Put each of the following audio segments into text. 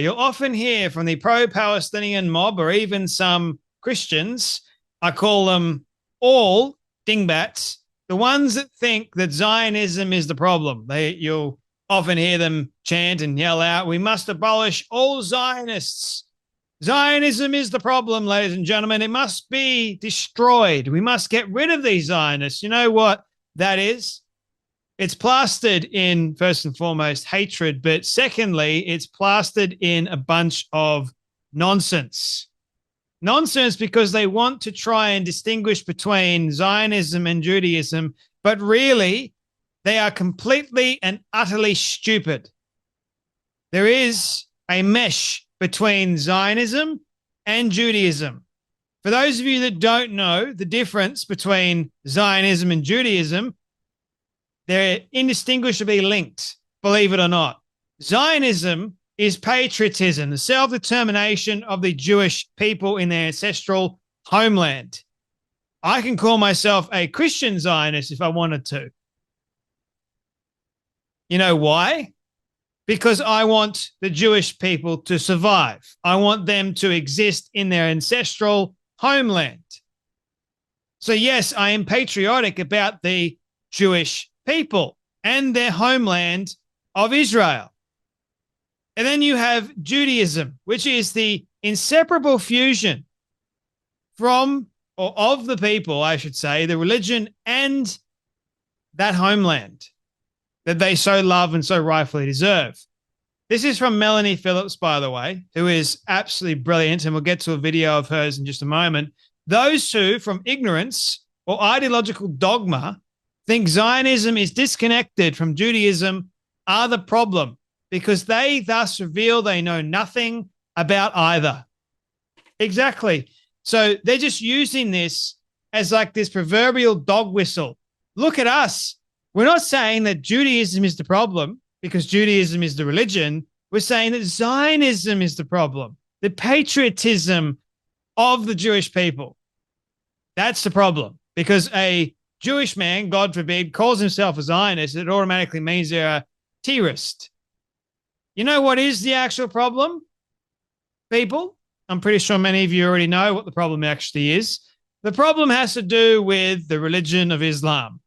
you'll often hear from the pro-Palestinian mob or even some Christians, I call them all dingbats, the ones that think that Zionism is the problem. You'll often hear them chant and yell out, we must abolish all Zionists. Zionism is the problem, ladies and gentlemen. It must be destroyed. We must get rid of these Zionists. You know what that is? It's plastered in, first and foremost, hatred, but secondly, it's plastered in a bunch of nonsense. Nonsense because they want to try and distinguish between Zionism and Judaism, but really, they are completely and utterly stupid. There is a mesh between Zionism and Judaism. For those of you that don't know the difference between Zionism and Judaism, they're indistinguishably linked, believe it or not. Zionism is patriotism, the self-determination of the Jewish people in their ancestral homeland. I can call myself a Christian Zionist if I wanted to. You know why? Because I want the Jewish people to survive. I want them to exist in their ancestral homeland. So yes, I am patriotic about the Jewish people and their homeland of Israel. And then you have Judaism, which is the inseparable fusion from, or of the people, I should say, the religion and that homeland that they so love and so rightfully deserve. This is from Melanie Phillips, by the way, who is absolutely brilliant, and we'll get to a video of hers in just a moment. Those who, from ignorance or ideological dogma, think Zionism is disconnected from Judaism are the problem, because they thus reveal they know nothing about either. Exactly. So they're just using this as like this proverbial dog whistle. Look at us. We're not saying that Judaism is the problem because Judaism is the religion. We're saying that Zionism is the problem, the patriotism of the Jewish people. That's the problem, because a Jewish man, God forbid, calls himself a Zionist, it automatically means they're a terrorist. You know what is the actual problem, people? I'm pretty sure many of you already know what the problem actually is. The problem has to do with the religion of Islam.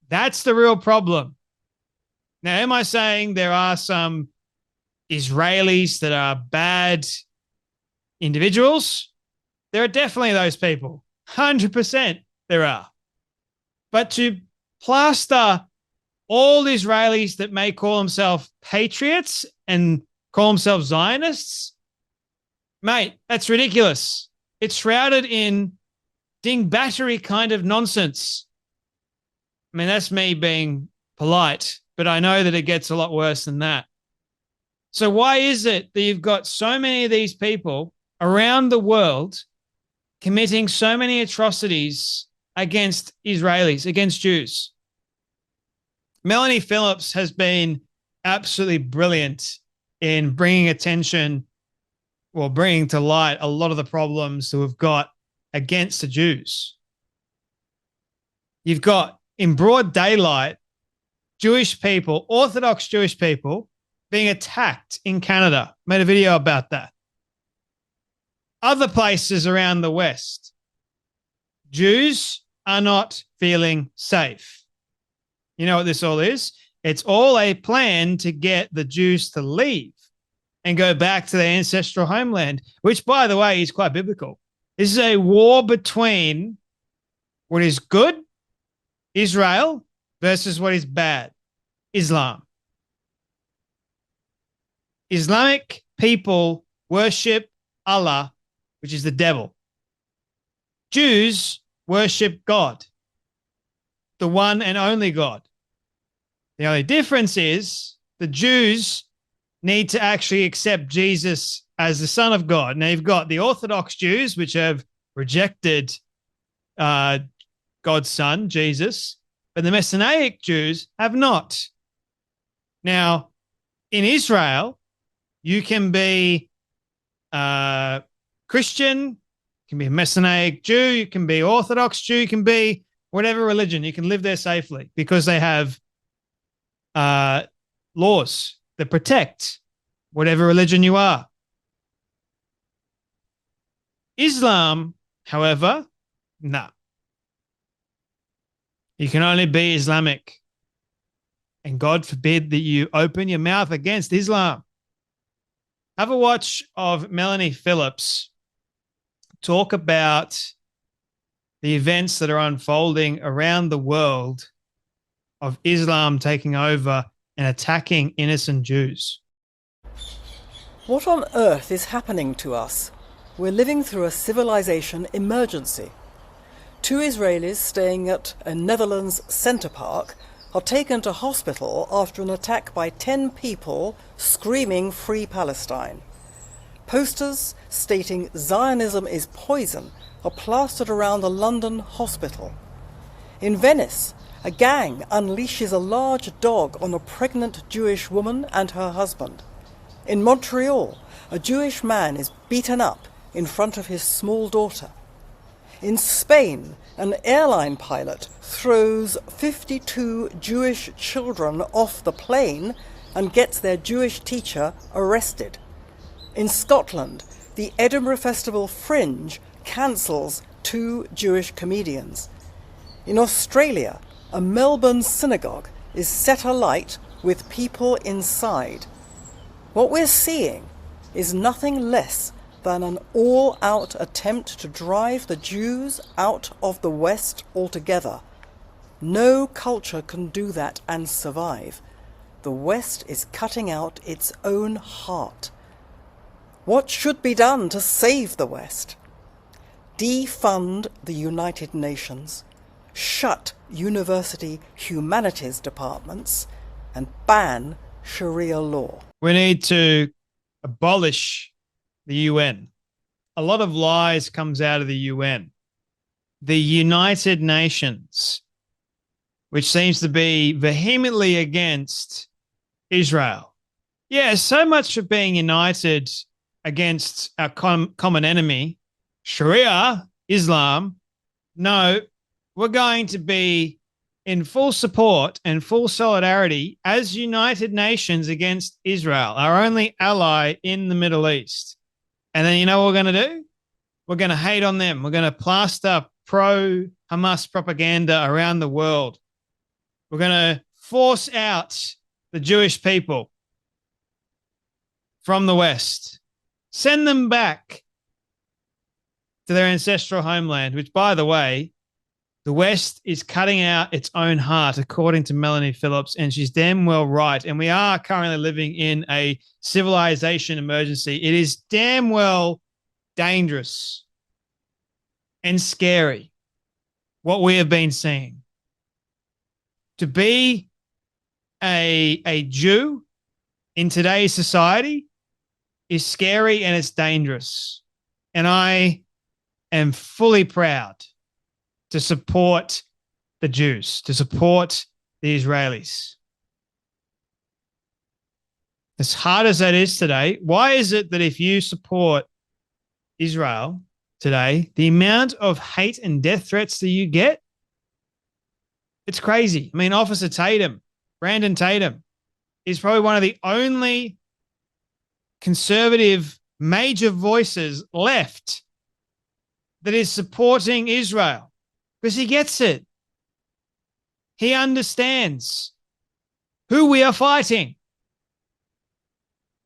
That's the real problem. Now, am I saying there are some Israelis that are bad individuals? There are definitely those people. 100% there are. But to plaster all Israelis that may call themselves patriots and call themselves Zionists, mate, that's ridiculous. It's shrouded in dingbattery kind of nonsense. I mean, that's me being polite, but I know that it gets a lot worse than that. So why is it that you've got so many of these people around the world committing so many atrocities against Israelis, against Jews? Melanie Phillips has been absolutely brilliant in bringing attention or bringing to light a lot of the problems that we've got against the Jews. You've got, in broad daylight, Jewish people, Orthodox Jewish people, being attacked in Canada. Made a video about that. Other places around the West, Jews are not feeling safe. You know what this all is? It's all a plan to get the Jews to leave and go back to their ancestral homeland, which, by the way, is quite biblical. This is a war between what is good, Israel, versus what is bad, Islam. Islamic people worship Allah, which is the devil. Jews worship God, the one and only God. The only difference is the Jews need to actually accept Jesus as the Son of God. Now, you've got the Orthodox Jews, which have rejected God's Son, Jesus, but the Messianic Jews have not. Now, in Israel, you can be Christian, you can be a Messianic Jew, you can be Orthodox Jew, you can be whatever religion. You can live there safely because they have laws that protect whatever religion you are. Islam, however, no. You can only be Islamic. And God forbid that you open your mouth against Islam. Have a watch of Melanie Phillips talk about the events that are unfolding around the world of Islam taking over and attacking innocent Jews. What on earth is happening to us? We're living through a civilization emergency. 2 Israelis staying at a Netherlands centre park are taken to hospital after an attack by 10 people screaming Free Palestine. Posters stating Zionism is poison are plastered around a London hospital. In Venice, a gang unleashes a large dog on a pregnant Jewish woman and her husband. In Montreal, a Jewish man is beaten up in front of his small daughter. In Spain, an airline pilot throws 52 Jewish children off the plane and gets their Jewish teacher arrested. In Scotland, the Edinburgh Festival Fringe cancels 2 Jewish comedians. In Australia, a Melbourne synagogue is set alight with people inside. What we're seeing is nothing less than an all-out attempt to drive the Jews out of the West altogether. No culture can do that and survive. The West is cutting out its own heart. What should be done to save the West? Defund the United Nations, shut university humanities departments, and ban Sharia law. We need to abolish the UN. A lot of lies comes out of the UN. The United Nations, which seems to be vehemently against Israel. Yeah, so much for being united against our common enemy, Sharia, Islam. No, we're going to be in full support and full solidarity as United Nations against Israel, our only ally in the Middle East. And then you know what we're going to do? We're going to hate on them. We're going to plaster pro-Hamas propaganda around the world. We're going to force out the Jewish people from the West. Send them back to their ancestral homeland, which, by the way, the West is cutting out its own heart, according to Melanie Phillips, and she's damn well right. And we are currently living in a civilization emergency. It is damn well dangerous and scary what we have been seeing. To be a Jew in today's society is scary and it's dangerous. And I am fully proud to support the Jews, to support the Israelis. As hard as that is today, why is it that if you support Israel today, the amount of hate and death threats that you get, it's crazy. I mean, Officer Tatum, Brandon Tatum, is probably one of the only conservative major voices left that is supporting Israel. Because he gets it. He understands who we are fighting.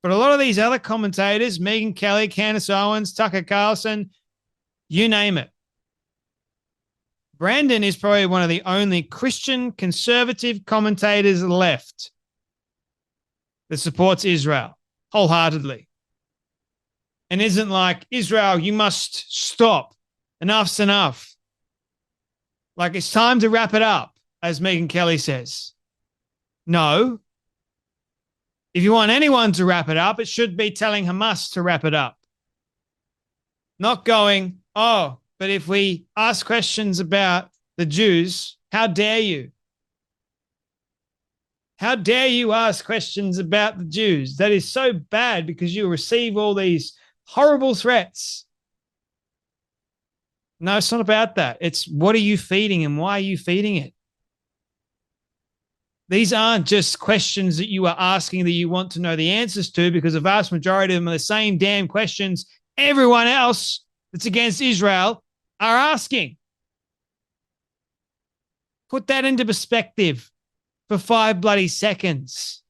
But a lot of these other commentators, Megyn Kelly, Candace Owens, Tucker Carlson, you name it. Brandon is probably one of the only Christian conservative commentators left that supports Israel wholeheartedly. And isn't like, Israel, you must stop. Enough's enough. Like, it's time to wrap it up, as Megyn Kelly says. No. If you want anyone to wrap it up, it should be telling Hamas to wrap it up. Not going, oh, but if we ask questions about the Jews, how dare you? How dare you ask questions about the Jews? That is so bad because you receive all these horrible threats. No, it's not about that. It's what are you feeding and why are you feeding it? These aren't just questions that you are asking that you want to know the answers to, because the vast majority of them are the same damn questions everyone else that's against Israel are asking. Put that into perspective for 5 bloody seconds.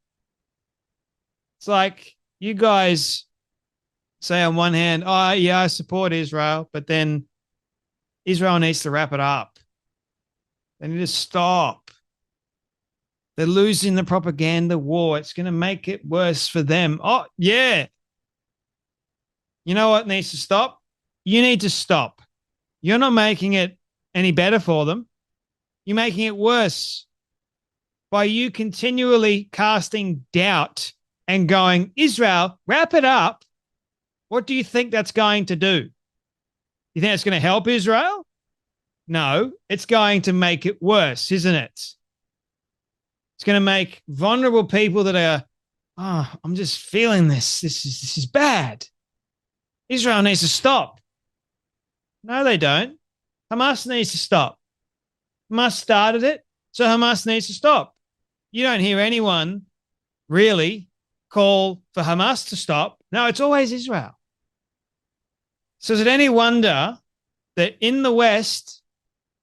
It's like you guys say on one hand, oh, yeah, I support Israel, but then Israel needs to wrap it up. They need to stop. They're losing the propaganda war. It's going to make it worse for them. Oh, yeah. You know what needs to stop? You need to stop. You're not making it any better for them. You're making it worse by you continually casting doubt and going, Israel, wrap it up. What do you think that's going to do? You think it's going to help Israel? No, it's going to make it worse, isn't it? It's going to make vulnerable people that are, oh, I'm just feeling this. This is bad. Israel needs to stop. No, they don't. Hamas needs to stop. Hamas started it, so Hamas needs to stop. You don't hear anyone really call for Hamas to stop. No, it's always Israel. So is it any wonder that in the West,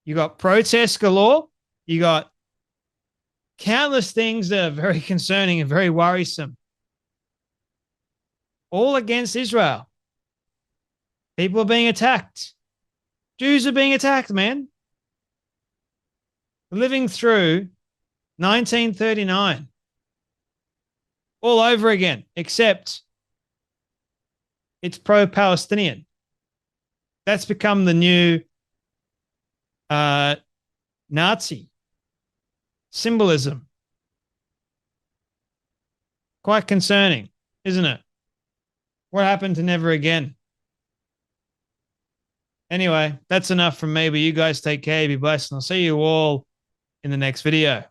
you got protests galore, you got countless things that are very concerning and very worrisome, all against Israel. People are being attacked. Jews are being attacked, man. Living through 1939 all over again, except it's pro-Palestinian. That's become the new Nazi symbolism. Quite concerning, isn't it? What happened to never again? Anyway, that's enough from me, but you guys take care, be blessed, and I'll see you all in the next video.